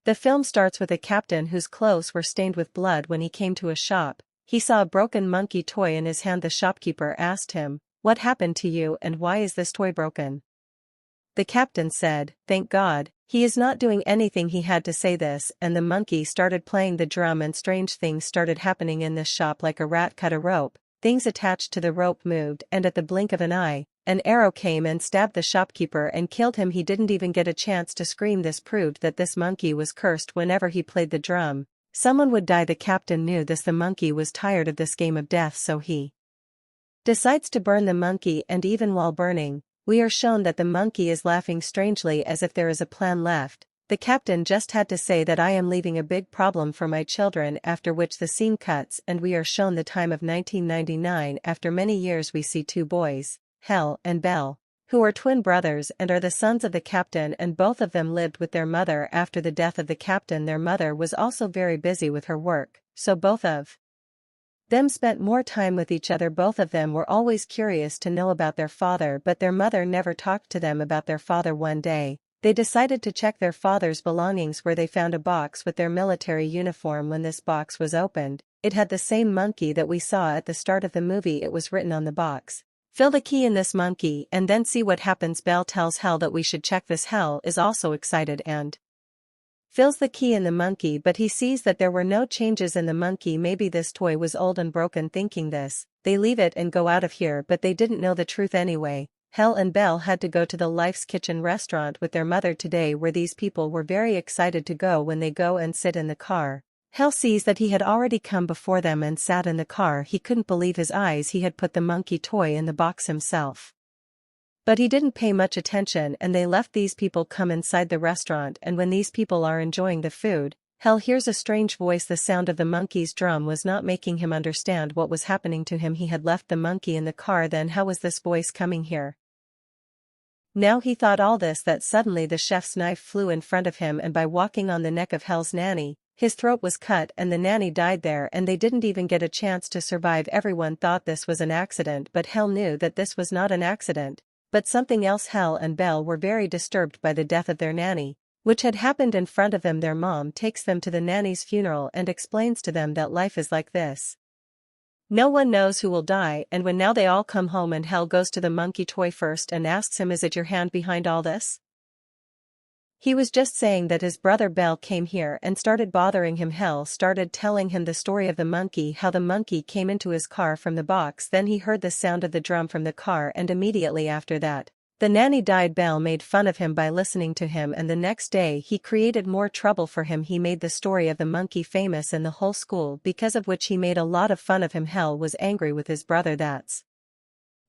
The film starts with a captain whose clothes were stained with blood. When he came to a shop, he saw a broken monkey toy in his hand. The shopkeeper asked him, "What happened to you and why is this toy broken?" The captain said, "Thank God, he is not doing anything." He had to say this, and the monkey started playing the drum and strange things started happening in this shop. Like a rat cut a rope, things attached to the rope moved, and at the blink of an eye, an arrow came and stabbed the shopkeeper and killed him. He didn't even get a chance to scream. This proved that this monkey was cursed. Whenever he played the drum, someone would die. The captain knew this. The monkey was tired of this game of death, so he decides to burn the monkey, and even while burning, we are shown that the monkey is laughing strangely as if there is a plan left. The captain just had to say that I am leaving a big problem for my children, after which the scene cuts and we are shown the time of 1999. After many years we see two boys, Hal and Bell, who are twin brothers and are the sons of the captain, and both of them lived with their mother. After the death of the captain, their mother was also very busy with her work, so both of them spent more time with each other. Both of them were always curious to know about their father, but their mother never talked to them about their father. One day, they decided to check their father's belongings, where they found a box with their military uniform. When this box was opened, it had the same monkey that we saw at the start of the movie. It was written on the box, "Fill the key in this monkey and then see what happens." Bell tells Hal that we should check this. Hal is also excited and fills the key in the monkey, but he sees that there were no changes in the monkey. Maybe this toy was old and broken. Thinking this, they leave it and go out of here, but they didn't know the truth anyway. Hal and Bell had to go to the Life's Kitchen restaurant with their mother today, where these people were very excited to go. When they go and sit in the car, Hal sees that he had already come before them and sat in the car. He couldn't believe his eyes. He had put the monkey toy in the box himself, but he didn't pay much attention, and they left. These people come inside the restaurant, and when these people are enjoying the food, Hal hears a strange voice. The sound of the monkey's drum was not making him understand what was happening to him. He had left the monkey in the car. Then how was this voice coming here? Now he thought all this, that suddenly the chef's knife flew in front of him, and by walking on the neck of Hal's nanny, his throat was cut and the nanny died there, and they didn't even get a chance to survive. Everyone thought this was an accident, but Hal knew that this was not an accident, but something else. Hal and Bell were very disturbed by the death of their nanny, which had happened in front of them. Their mom takes them to the nanny's funeral and explains to them that life is like this. No one knows who will die, and when now they all come home, and Hal goes to the monkey toy first and asks him, "Is it your hand behind all this?" He was just saying that his brother Bell came here and started bothering him. Hal started telling him the story of the monkey, how the monkey came into his car from the box. Then he heard the sound of the drum from the car, and immediately after that, the nanny died. Bell made fun of him by listening to him, and the next day he created more trouble for him. He made the story of the monkey famous in the whole school, because of which he made a lot of fun of him. Hal was angry with his brother. That's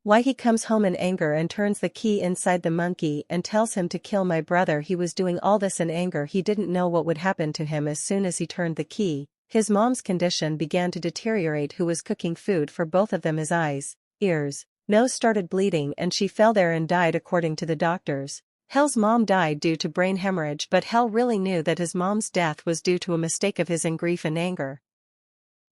why he comes home in anger and turns the key inside the monkey and tells him to kill my brother. He was doing all this in anger. He didn't know what would happen to him as soon as he turned the key. His mom's condition began to deteriorate, who was cooking food for both of them. His eyes, ears, nose started bleeding, and she fell there and died according to the doctors. Hal's mom died due to brain hemorrhage, but Hal really knew that his mom's death was due to a mistake of his in grief and anger.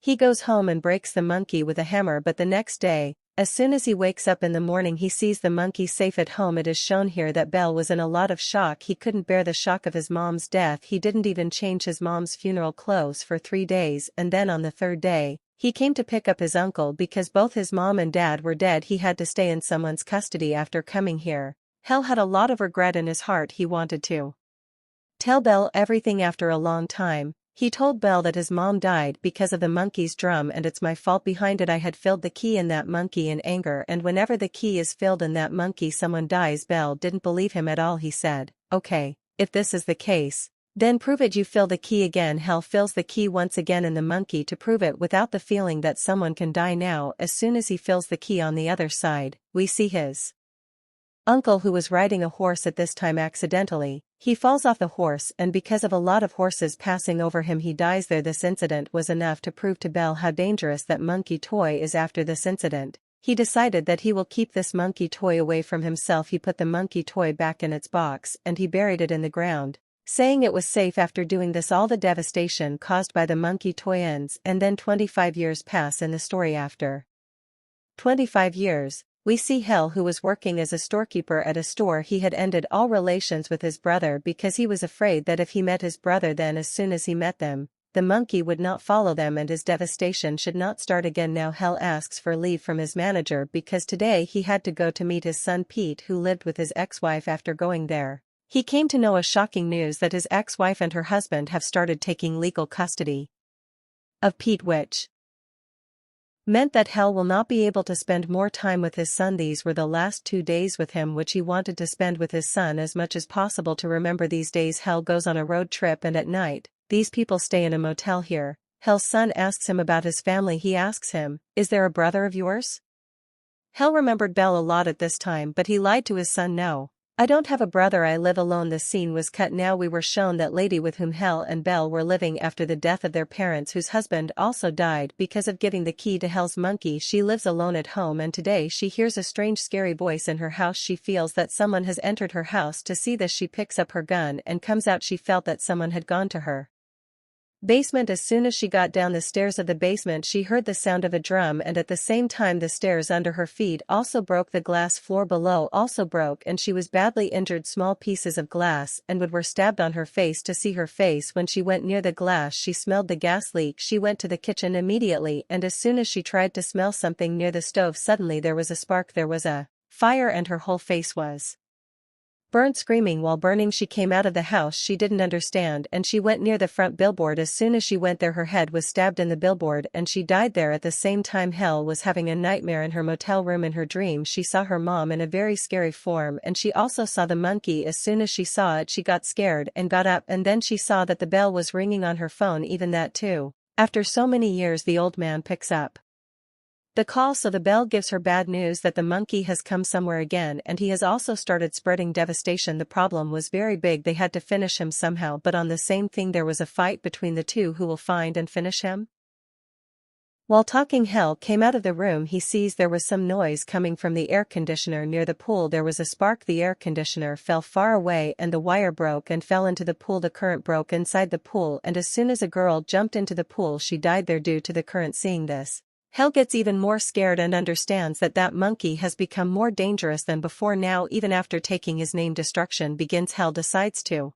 He goes home and breaks the monkey with a hammer, but the next day, as soon as he wakes up in the morning, he sees the monkey safe at home. It is shown here that Bell was in a lot of shock. He couldn't bear the shock of his mom's death. He didn't even change his mom's funeral clothes for 3 days, and then on the 3rd day, he came to pick up his uncle because both his mom and dad were dead. He had to stay in someone's custody after coming here. Hal had a lot of regret in his heart. He wanted to tell Bell everything. After a long time, he told Bell that his mom died because of the monkey's drum, and it's my fault behind it. I had filled the key in that monkey in anger, and whenever the key is filled in that monkey, someone dies. Bell didn't believe him at all. He said, "Okay, if this is the case, then prove it. You fill the key again." Hal fills the key once again in the monkey to prove it, without the feeling that someone can die now. As soon as he fills the key on the other side, we see his uncle, who was riding a horse at this time. Accidentally, he falls off the horse, and because of a lot of horses passing over him, he dies there. This incident was enough to prove to Bell how dangerous that monkey toy is. After this incident, he decided that he will keep this monkey toy away from himself. He put the monkey toy back in its box and he buried it in the ground, saying it was safe. After doing this, all the devastation caused by the monkey toy ends, and then 25 years pass in the story. After 25 years, We see Hell, who was working as a storekeeper at a store. He had ended all relations with his brother because he was afraid that if he met his brother, then as soon as he met them, the monkey would not follow them and his devastation should not start again. Now Hell asks for leave from his manager because today he had to go to meet his son Pete, who lived with his ex-wife. After going there, he came to know a shocking news that his ex-wife and her husband have started taking legal custody of Pete, which meant that Hell will not be able to spend more time with his son. These were the last 2 days with him which he wanted to spend with his son as much as possible to remember these days. Hell goes on a road trip and at night, these people stay in a motel here. Hell's son asks him about his family. He asks him, "Is there a brother of yours?" Hell remembered Belle a lot at this time, but he lied to his son. "No, I don't have a brother, I live alone." The scene was cut. Now we were shown that lady with whom Hell and Belle were living after the death of their parents, whose husband also died because of giving the key to Hell's monkey. She lives alone at home and today she hears a strange scary voice in her house. She feels that someone has entered her house. To see this, she picks up her gun and comes out. She felt that someone had gone to her basement. As soon as she got down the stairs of the basement, she heard the sound of a drum, and at the same time the stairs under her feet also broke. The glass floor below also broke and she was badly injured. Small pieces of glass and wood were stabbed on her face. To see her face when she went near the glass, she smelled the gas leak. She went to the kitchen immediately, and as soon as she tried to smell something near the stove, suddenly there was a spark. There was a fire and her whole face was burned. Screaming while burning, she came out of the house. She didn't understand and she went near the front billboard. As soon as she went there, her head was stabbed in the billboard and she died there. At the same time, Hell was having a nightmare in her motel room. In her dream, she saw her mom in a very scary form and she also saw the monkey. As soon as she saw it, she got scared and got up, and then she saw that the bell was ringing on her phone. Even that too. After so many years, the old man picks up the call, so the bell gives her bad news that the monkey has come somewhere again and he has also started spreading devastation. The problem was very big. They had to finish him somehow, but on the same thing there was a fight between the two. Who will find and finish him? While talking, Hell came out of the room. He sees there was some noise coming from the air conditioner near the pool. There was a spark. The air conditioner fell far away and the wire broke and fell into the pool. The current broke inside the pool, and as soon as a girl jumped into the pool, she died there due to the current. Seeing this, Hell gets even more scared and understands that that monkey has become more dangerous than before. Now, even after taking his name, destruction begins. Hell decides to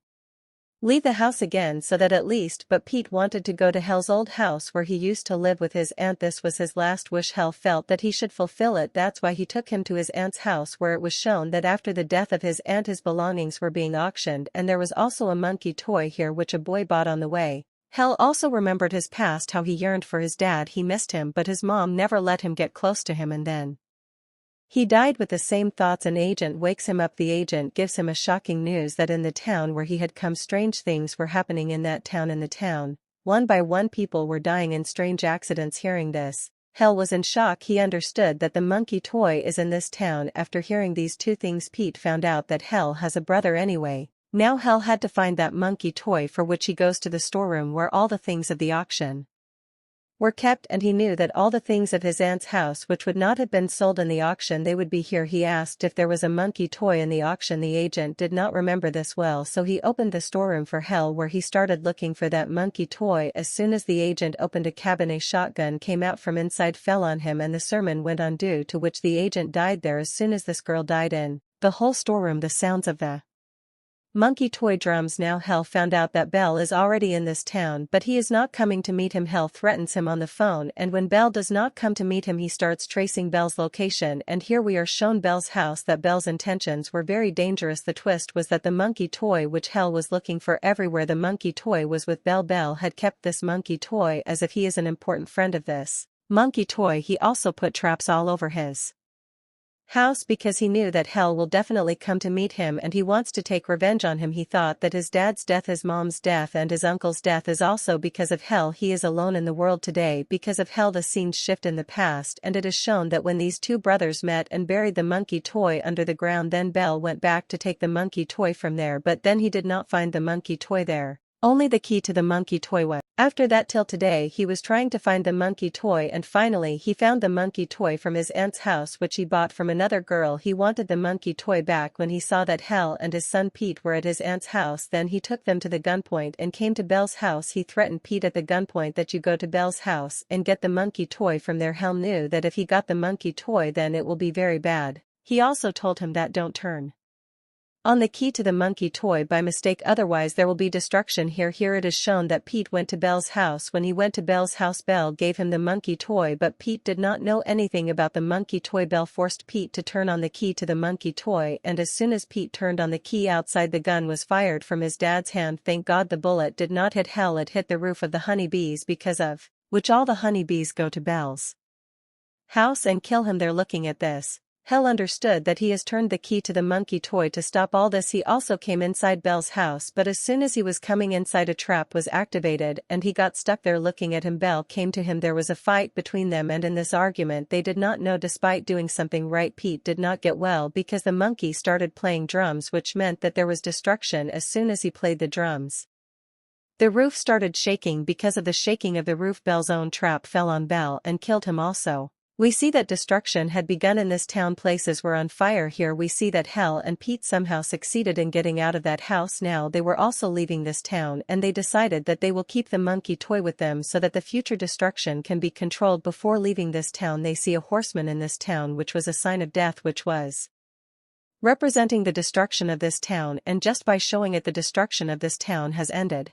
leave the house again so that at least, but Pete wanted to go to Hell's old house where he used to live with his aunt. This was his last wish. Hell felt that he should fulfill it. That's why he took him to his aunt's house, where it was shown that after the death of his aunt his belongings were being auctioned, and there was also a monkey toy here which a boy bought on the way. Hell also remembered his past, how he yearned for his dad. He missed him, but his mom never let him get close to him, and then he died with the same thoughts. An agent wakes him up. The agent gives him a shocking news that in the town where he had come, strange things were happening in that town. In the town, one by one, people were dying in strange accidents. Hearing this, Hell was in shock. He understood that the monkey toy is in this town. After hearing these two things, Pete found out that Hell has a brother anyway. Now Hell had to find that monkey toy, for which he goes to the storeroom where all the things of the auction were kept, and he knew that all the things of his aunt's house which would not have been sold in the auction, they would be here. He asked if there was a monkey toy in the auction. The agent did not remember this well, so he opened the storeroom for Hell, where he started looking for that monkey toy. As soon as the agent opened a cabinet, a shotgun came out from inside, fell on him, and the sermon went on, due to which the agent died there. As soon as this girl died, in the whole storeroom the sounds of the monkey toy drums. Now Hell found out that Belle is already in this town, but he is not coming to meet him. Hell threatens him on the phone, and when Belle does not come to meet him, he starts tracing Belle's location, and here we are shown Belle's house. That Belle's intentions were very dangerous. The twist was that the monkey toy which Hell was looking for everywhere, the monkey toy was with Belle. Belle had kept this monkey toy as if he is an important friend of this monkey toy. He also put traps all over his house because he knew that Hell will definitely come to meet him and he wants to take revenge on him. He thought that his dad's death, his mom's death, and his uncle's death is also because of Hell. He is alone in the world today because of Hell. The scenes shift in the past, and it is shown that when these two brothers met and buried the monkey toy under the ground, then Belle went back to take the monkey toy from there, but then he did not find the monkey toy there. Only the key to the monkey toy was. After that till today he was trying to find the monkey toy, and finally he found the monkey toy from his aunt's house which he bought from another girl. He wanted the monkey toy back when he saw that Hell and his son Pete were at his aunt's house. Then he took them to the gunpoint and came to Belle's house. He threatened Pete at the gunpoint that you go to Belle's house and get the monkey toy from there. Hell knew that if he got the monkey toy then it will be very bad. He also told him that don't turn on the key to the monkey toy by mistake, otherwise there will be destruction. Here it is shown that Pete went to Belle's house. When he went to Belle's house, Belle gave him the monkey toy, but Pete did not know anything about the monkey toy. Belle forced Pete to turn on the key to the monkey toy, and as soon as Pete turned on the key outside, the gun was fired from his dad's hand. Thank God the bullet did not hit Hell, it hit the roof of the honeybees, because of which all the honeybees go to Belle's house and kill him there. Looking at this, Hell understood that he has turned the key to the monkey toy. To stop all this, he also came inside Belle's house, but as soon as he was coming inside, a trap was activated and he got stuck there. Looking at him, Belle came to him. There was a fight between them, and in this argument they did not know, despite doing something right, Pete did not get well because the monkey started playing drums, which meant that there was destruction. As soon as he played the drums, the roof started shaking. Because of the shaking of the roof, Belle's own trap fell on Belle and killed him also. We see that destruction had begun in this town. Places were on fire. Here we see that Hell and Pete somehow succeeded in getting out of that house. Now they were also leaving this town, and they decided that they will keep the monkey toy with them so that the future destruction can be controlled. Before leaving this town, they see a horseman in this town, which was a sign of death, which was representing the destruction of this town, and just by showing it, the destruction of this town has ended.